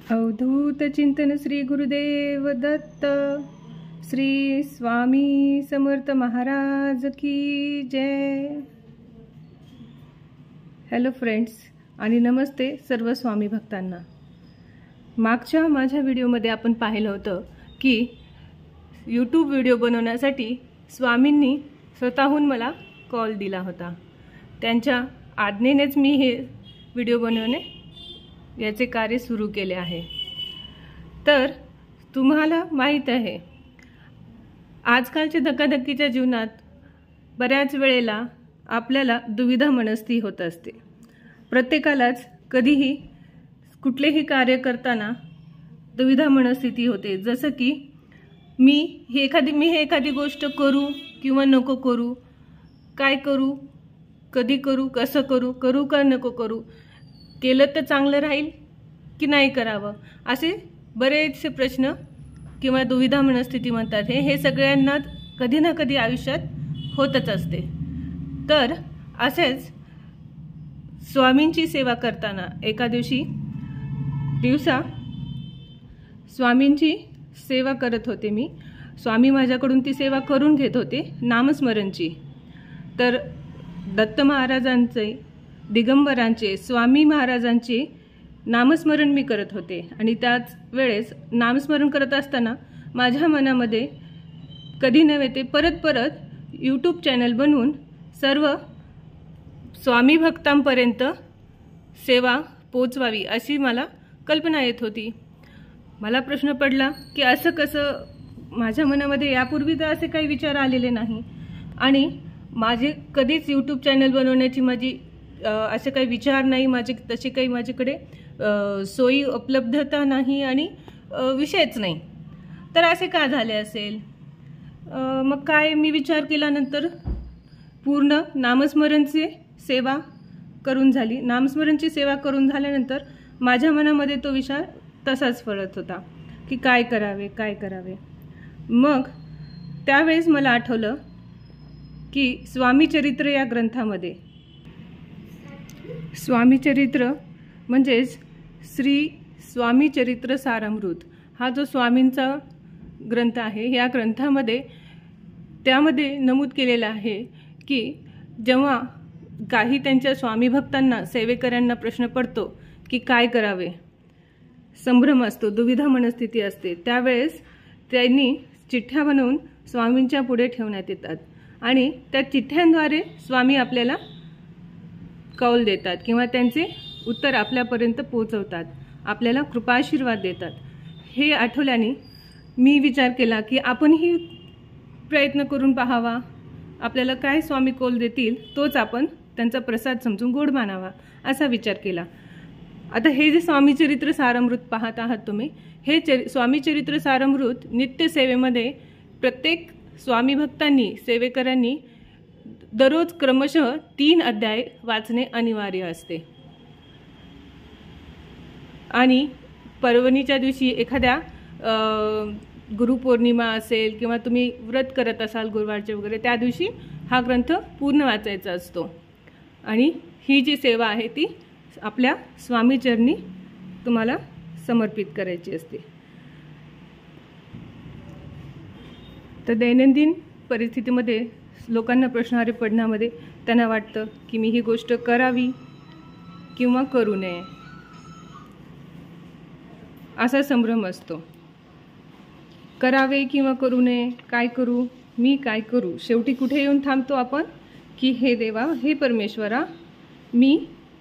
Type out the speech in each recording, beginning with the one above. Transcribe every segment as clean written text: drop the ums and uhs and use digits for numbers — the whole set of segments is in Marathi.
अवधूत चिंतन श्री गुरुदेव दत्त। श्री स्वामी समर्थ महाराज की जय। हॅलो फ्रेंड्स आणि नमस्ते सर्व स्वामी भक्तांना। मागच्या माझ्या व्हिडिओमध्ये आपण पाहिलं होतं की यूट्यूब व्हिडिओ बनवण्यासाठी स्वामींनी स्वतःहून मला कॉल दिला होता। त्यांच्या आज्ञेनेच मी हे व्हिडिओ बनवणे याचे कार्य सुरू केले आहे। तर तुम्हाला माहित आहे, आजकालच्या धकाधकीच्या जीवनात बऱ्याच वेळेला आपल्याला दुविधा मनस्थिती होत असते। प्रत्येकालाच कधीही कुठलेही कार्य करताना दुविधा मनस्थिती होते। जसं की मी एखादी गोष्ट करू किंवा नको करू, काय करू, कधी करू, कसं करू, करू का नको करू, केलं तर चांगलं राहील की नाही करावं, असे बरेचसे प्रश्न किंवा दुविधा मनस्थिती म्हणतात। हे सगळ्यांना कधी ना कधी आयुष्यात होतच असते। तर असेच स्वामींची सेवा करताना एका दिवसा स्वामींची सेवा करत होते मी। स्वामी माझ्याकडून ती सेवा करून घेत होते नामस्मरणची। तर दत्त महाराजांचे, दिगंबरांचे, स्वामी महाराजांचे नामस्मरण मी करत होते। आणि त्याच वेळेस नामस्मरण करत असताना माझ्या मनामध्ये कधी नव्हे ते परत यूट्यूब चॅनल बनवून सर्व स्वामी भक्तांपर्यंत सेवा पोचवावी अशी मला कल्पना येत होती। मला प्रश्न पडला की असं कसं, माझ्या मनामध्ये यापूर्वी तर असे काही विचार आलेले नाही आणि माझे कधीच यूट्यूब चॅनल बनवण्याची माझी असे काही विचार नाही, तशी काही माझ्याकडे सोयी उपलब्धता नाही आणि विषयच नाही। तर असे का झाले असेल? मग काय मी विचार केल्यानंतर पूर्ण नामस्मरणची सेवा करून झाली। नामस्मरणची सेवा करून झाल्यानंतर माझ्या मनामध्ये तो विचार तसाच फळत होता की काय करावे। मग त्यावेळेस मला आठवलं की स्वामीचरित्र या ग्रंथामध्ये, स्वामीचरित्र म्हणजेच श्री स्वामीचरित्र सारामृत हा जो स्वामींचा ग्रंथ आहे, या ग्रंथामध्ये त्यामध्ये नमूद केलेलं आहे की जेव्हा काही त्यांच्या स्वामी भक्तांना, सेवेकऱ्यांना प्रश्न पडतो की काय करावे, संभ्रम असतो, दुविधा मनस्थिती असते, त्यावेळेस त्यांनी चिठ्ठ्या बनवून स्वामींच्या पुढे ठेवण्यात येतात आणि त्या चिठ्ठ्यांद्वारे स्वामी आपल्याला कौल देतात किंवा त्यांचे उत्तर आपल्यापर्यंत पोहोचवतात, आपल्याला कृपाशीर्वाद देतात। हे आठवल्याने मी विचार केला की आपणही प्रयत्न करून पाहावा, आपल्याला काय स्वामी कौल देतील तोच आपण त्यांचा प्रसाद समजून गोड मानावा असा विचार केला। आता हे जे स्वामीचरित्र सारामृत पाहत आहात तुम्ही, हे स्वामीचरित्र सारामृत नित्यसेवेमध्ये प्रत्येक स्वामी भक्तांनी, सेवेकरांनी दररोज क्रमशः 3 अध्याय वाचणे अनिवार्य असते। आणि पर्वणीच्या दिवशी एखाद्या गुरुपौर्णिमा असेल किंवा तुम्ही व्रत करत असाल गुरुवारचे वगैरे, त्या दिवशी हा ग्रंथ पूर्ण वाचायचा असतो आणि ही जी सेवा आहे ती आपल्या स्वामीचरणी तुम्हाला समर्पित करायची असते। तर दैनंदिन परिस्थितीमध्ये लोकांना प्रश्नारे पडण्यामध्ये त्यांना वाटतं की मी ही गोष्ट करावी किंवा करू नये असा संभ्रम असतो। करावे किंवा करू नये, काय करू, मी काय करू, शेवटी कुठे येऊन थांबतो आपण की हे देवा, हे परमेश्वरा, मी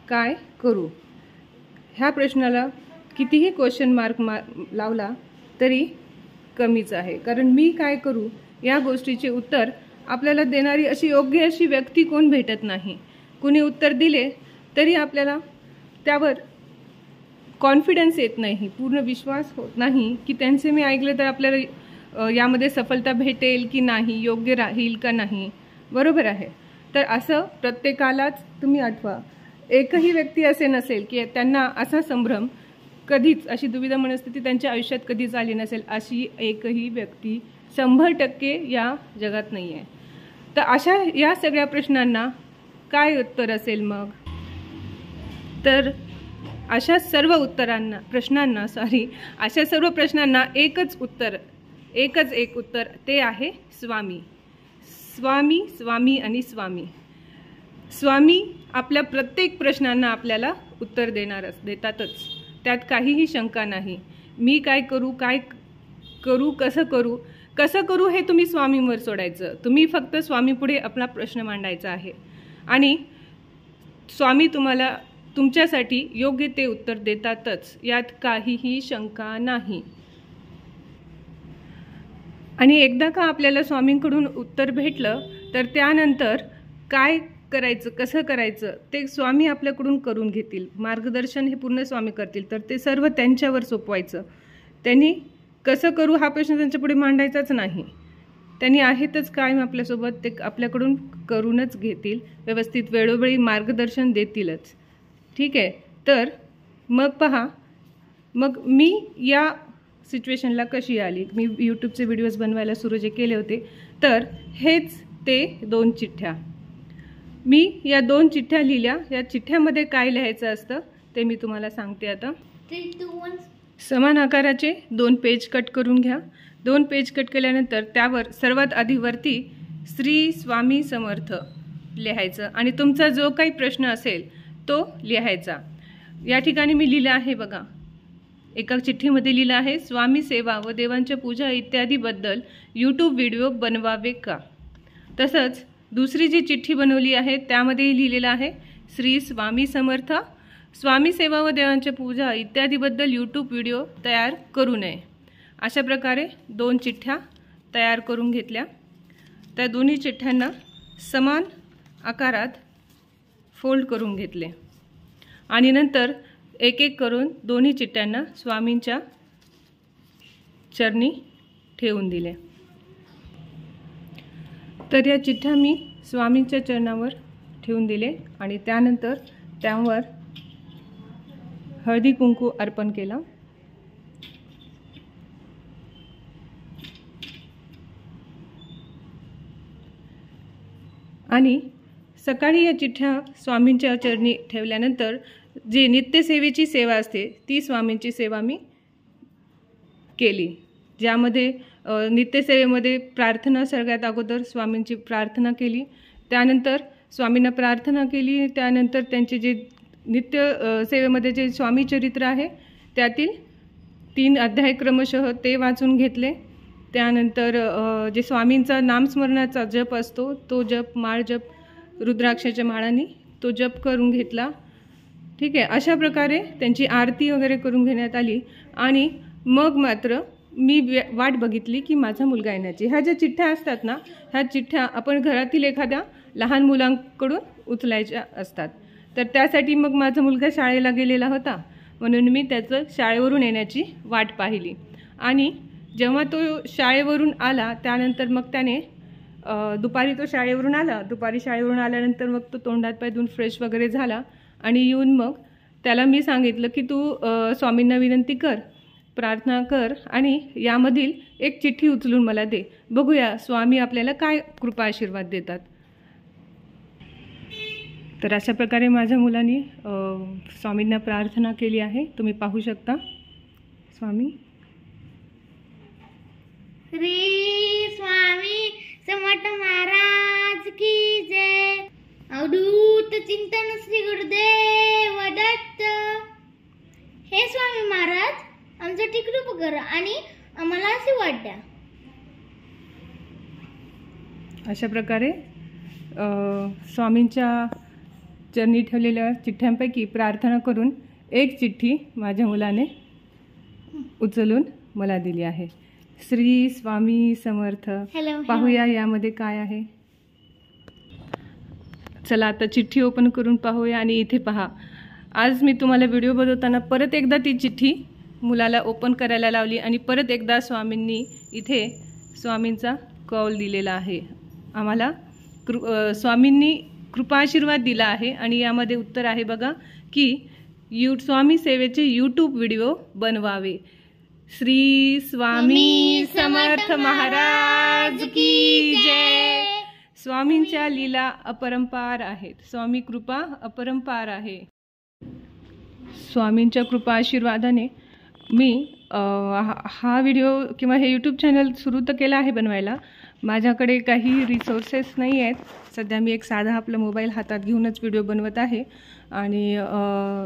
काय करू। ह्या प्रश्नाला कितीही क्वेश्चन मार्क लावला तरी कमीच आहे, कारण मी काय करू या गोष्टीचे उत्तर आपल्याला देणारी योग्य अशी व्यक्ती कोण भेटत नाही। कुणी उत्तर दिले तरी आपल्याला त्यावर कॉन्फिडन्स येत नाही, पूर्ण विश्वास होत नाही की त्यांचे मी ऐकले तर आपल्याला यामध्ये सफलता भेटेल की नाही, योग्य राहील का नाही, बरोबर आहे। तर असं प्रत्येकालाच तुम्ही आठवा, एकही व्यक्ती असे नसेल की त्यांना असा संभ्रम कधीच, अशी दुविधा मनस्थिती त्यांच्या आयुष्यात कधीच आली नसेल, अशी एकही व्यक्ती 100% या जगात नाही आहे। तर अशा या सगळ्या प्रश्नांना काय उत्तर असेल मग? तर अशा सर्व प्रश्नांना एकच एक उत्तर ते आहे स्वामी. स्वामी, स्वामी आणि स्वामी. स्वामी आपल्या प्रत्येक प्रश्नांना आपल्याला उत्तर देतातच. त्यात काहीही शंका नाही. मी काय करू, कसं करू हे तुम्ही स्वामींवर सोडायचं. तुम्ही फक्त स्वामीपुढे आपला प्रश्न मांडायचा आहे आणि स्वामी तुम्हाला तुमच्यासाठी योग्य ते उत्तर देतातच. यात काहीही शंका नाही. आणि एकदा का आपल्याला स्वामींकडून उत्तर भेटलं तर त्यानंतर काय करायचं, कसं करायचं ते स्वामी आपल्याकडून करून घेतील. मार्गदर्शन हे पूर्ण स्वामी करतील. तर ते सर्व त्यांच्यावर सोपवायचं. त्यांनी कसं करू हा प्रश्न त्यांच्या पुढे मांडायचाच नाही. त्यांनी आहेतच कायम आपल्यासोबत. ते आपल्याकडून करूनच घेतील. व्यवस्थित वेळोवेळी मार्गदर्शन देतीलच. ठीक आहे. तर मग पहा, मग मी या सिच्युएशनला कशी आली. मी यूट्यूबचे व्हिडिओज बनवायला सुरू जे केले होते, तर हेच ते 2 चिठ्ठ्या. मी या 2 चिठ्ठ्या लिहिल्या. या चिठ्ठ्यामध्ये काय लिहायचं असतं ते मी तुम्हाला सांगते आता. समान आकाराचे 2 पेज कट करून घ्या. 2 पेज कट केल्यानंतर त्यावर सर्वात आधी वरती श्री स्वामी समर्थ लिहायचं आणि तुमचा जो काही प्रश्न असेल तो लिहायचा. या ठिकाणी मी लिहिलं आहे बघा, एका चिठ्ठीमध्ये लिहिलं आहे, स्वामी सेवा व देवांच्या पूजा इत्यादीबद्दल यूट्यूब व्हिडिओ बनवावे का. तसंच दुसरी जी चिठ्ठी बनवली आहे त्यामध्ये लिहिलेलं आहे, श्री स्वामी समर्थ, स्वामी सेवा व देवांच्या पूजा इत्यादीबद्दल यूट्यूब व्हिडिओ तयार करू नये. अशा प्रकारे 2 चिठ्ठ्या तयार करून घेतल्या. त्या दोन्ही चिठ्ठ्यांना समान आकारात फोल्ड करून घेतले आणि नंतर एक एक करून दोन्ही चिठ्ठ्यांना स्वामींच्या चरणी ठेवून दिले. तर या चिठ्ठ्या मी स्वामींच्या चरणावर ठेवून दिले आणि त्यानंतर त्यावर हळदी कुंकू अर्पण केला. आणि सकाळी या चिठ्ठ्या स्वामींच्या चरणी ठेवल्यानंतर जी नित्यसेवेची सेवा असते ती स्वामींची सेवा मी केली. ज्यामध्ये नित्यसेवेमध्ये प्रार्थना, सगळ्यात अगोदर स्वामींची प्रार्थना केली. त्यानंतर स्वामींना प्रार्थना केली. त्यानंतर त्यांचे जे नित्य सेवेमध्ये जे स्वामी चरित्र आहे त्यातील 3 अध्याय क्रमशः ते वाचून घेतले. त्यानंतर जे स्वामींचा नामस्मरणाचा जप असतो तो जप, माळ जप रुद्राक्षाच्या माळांनी तो जप करून घेतला. ठीक आहे. अशा प्रकारे त्यांची आरती वगैरे करून घेण्यात आली आणि मग मात्र मी वाट बघितली की माझा मुलगा येण्याची. ह्या ज्या चिठ्ठ्या असतात ना, ह्या चिठ्ठ्या आपण घरातील एखाद्या लहान मुलांकडून उचलायच्या असतात. तर त्यासाठी मग माझा मुलगा शाळेला गेलेला होता म्हणून मी त्याचं शाळेवरून येण्याची वाट पाहिली. आणि जेव्हा तो शाळेवरून आला त्यानंतर मग त्याने दुपारी शाळेवरून आल्यानंतर मग तो तोंडात पाय धुवून फ्रेश वगैरे झाला आणि येऊन मग त्याला मी सांगितलं की तू स्वामींना विनंती कर, प्रार्थना कर आणि यामधील एक चिठ्ठी उचलून मला दे. बघूया स्वामी आपल्याला काय कृपा आशीर्वाद देतात. तर अशा प्रकारे माझ्या मुलांनी स्वामींना प्रार्थना केली आहे. तुम्ही पाहू शकता. स्वामी श्री स्वामी समर्थ महाराज की जय. अवधूत चिंतन श्री गुरुदेव दत्त. हे स्वामी महाराज आमच्यासाठी कृपा करा आणि आम्हाला आशीर्वाद द्या. अशा प्रकारे स्वामींच्या चरणी ठेवलेल्या चिठ्ठ्यांपैकी प्रार्थना करून एक चिठ्ठी माझ्या मुलाने उचलून मला दिली आहे. श्री स्वामी समर्थ. पाहूया यामध्ये काय आहे. चला आता चिठ्ठी ओपन करून पाहूया. आणि इथे पहा, आज मी तुम्हाला व्हिडिओ बनवताना परत एकदा ती चिठ्ठी मुलाला ओपन करायला लावली आणि परत एकदा स्वामींनी इथे स्वामींचा कौल दिलेला आहे. आम्हाला स्वामींनी कृपा आशीर्वाद दिला आहे आणि यामध्ये उत्तर आहे बघा की स्वामी सेवेचे यूट्यूब व्हिडिओ बनवावे. श्री स्वामी समर्थ महाराज की जय. स्वामींच्या लीला अपरंपार आहेत. स्वामी कृपा अपरंपार आहे. स्वामींच्या कृपा आशीर्वादाने मी हा व्हिडिओ किंवा हे यूट्यूब चॅनल सुरू तर केलं आहे बनवायला. माझ्याकडे काही रिसोर्सेस नाही आहेत. सध्या मी एक साधा आपला मोबाईल हातात घेऊनच व्हिडिओ बनवत आहे आणि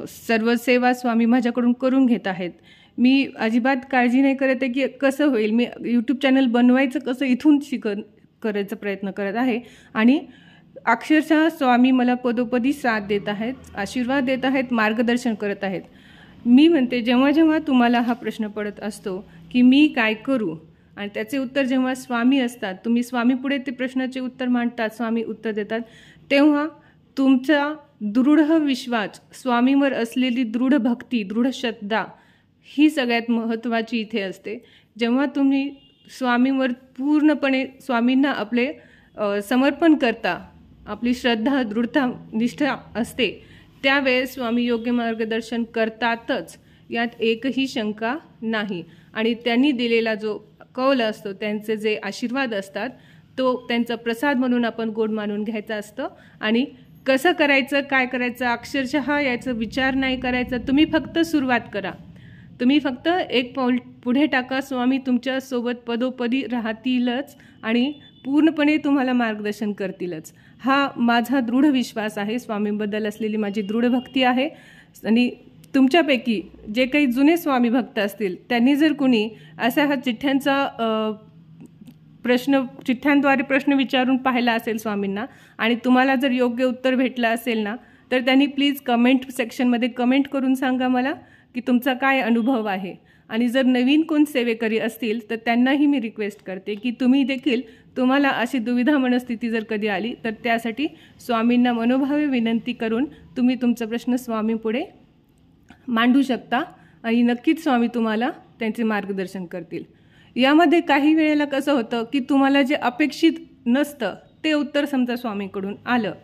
सर्व सेवा स्वामी माझ्याकडून करून घेत आहेत. मी अजिबात काळजी नाही करत आहे की कसं होईल. मी यूट्यूब चॅनल बनवायचं कसं इथून करायचा प्रयत्न करत आहे आणि अक्षरशः स्वामी मला पदोपदी साथ देत आहेत, आशीर्वाद देत आहेत, मार्गदर्शन करत आहेत. मी म्हणते जेव्हा जेव्हा तुम्हाला हा प्रश्न पडत असतो की मी काय करू आणि त्याचे उत्तर जेव्हा स्वामी असतात, तुम्ही स्वामीपुढे ते प्रश्नाचे उत्तर मांडतात, स्वामी उत्तर देतात, तेव्हा तुमचा दृढ विश्वास, स्वामीवर असलेली दृढ भक्ती, दृढ श्रद्धा ही सगळ्यात महत्त्वाची इथे असते. जेव्हा तुम्ही स्वामीवर पूर्णपणे स्वामींना आपले समर्पण करता, आपली श्रद्धा, दृढता, निष्ठा असते, त्यावेळेस स्वामी योग्य मार्गदर्शन करतातच, यात एकही शंका नाही. आणि त्यांनी दिलेला जो कौल असतो, त्यांचे जे आशीर्वाद असतात, तो त्यांचा प्रसाद म्हणून आपण गोड मानून घ्यायचा असतं. आणि कसं करायचं, काय करायचं, अक्षरशः याचा विचार नाही करायचा. तुम्ही फक्त सुरुवात करा, तुम्ही फक्त एक पाऊल पुढे टाका. स्वामी तुमच्यासोबत पदोपदी राहतीलच आणि पूर्णपणे तुम्हाला मार्गदर्शन करतीलच. हा माझा दृढ विश्वास आहे. स्वामींबद्दल असलेली माझी दृढ भक्ती आहे. आणि तुमच्यापैकी जे काही जुने स्वामी भक्त असतील, त्यांनी जर कुणी असा हा चिठ्ठ्यांद्वारे प्रश्न विचारून पाहिला असेल स्वामींना आणि तुम्हाला जर योग्य उत्तर भेटलं असेल ना, तर त्यांनी प्लीज कमेंट सेक्शनमध्ये कमेंट करून सांगा मला की तुमचा काय अनुभव आहे. आणि जर नवीन कोण सेवेकरी असतील तर त्यांनाही मी रिक्वेस्ट करते की तुम्ही देखील, तुम्हाला अशी दुविधा मनस्थिती जर कधी आली तर त्यासाठी स्वामींना मनोभावे विनंती करून तुम्ही तुमचा प्रश्न स्वामींपुढे मांडू शकता आणि नक्कीच स्वामी तुम्हाला त्यांचे मार्गदर्शन करतील. यामध्ये काही वेळेला कसं होतं की तुम्हाला जे अपेक्षित नसतं ते उत्तर समजा स्वामींकडून आलं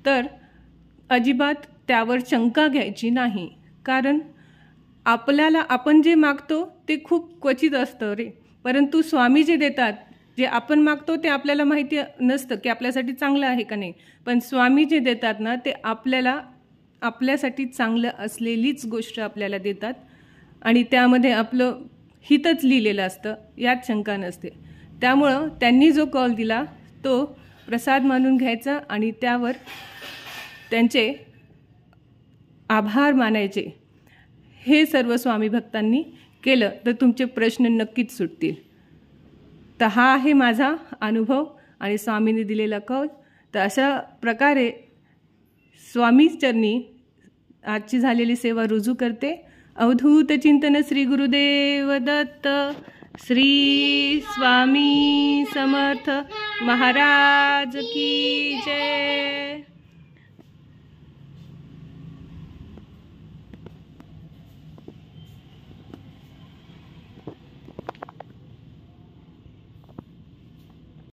तर अजिबात त्यावर शंका घ्यायची नाही. कारण आपण जे मागतो ते खूप क्वचित असतं रे, परंतु स्वामी जे देतात, जे आपण मागतो ते आपल्याला माहिती नसतं की आपल्यासाठी चांगलं आहे का नाही, पण स्वामी जे देतात ना, ते आपल्यासाठी चांगलं असलेलीच गोष्ट आपल्याला देतात आणि त्यामध्ये आपलं हितच लिहिलेलं असतं, यात शंका नसते. त्यामुळं त्यांनी जो कौल दिला तो प्रसाद मानून घ्यायचा आणि त्यावर त्यांचे आभार मानायचे. हे सर्व स्वामी भक्तांनी केलं तर तुमचे प्रश्न नक्कीच सुटतील. तर हा आहे माझा अनुभव आणि स्वामींनी दिलेला कौल. तर अशा प्रकारे स्वामी चरणी आजची झालेली सेवा रुजू करते. अवधूत चिंतन श्री गुरुदेव दत्त. श्री स्वामी समर्थ महाराज की जय.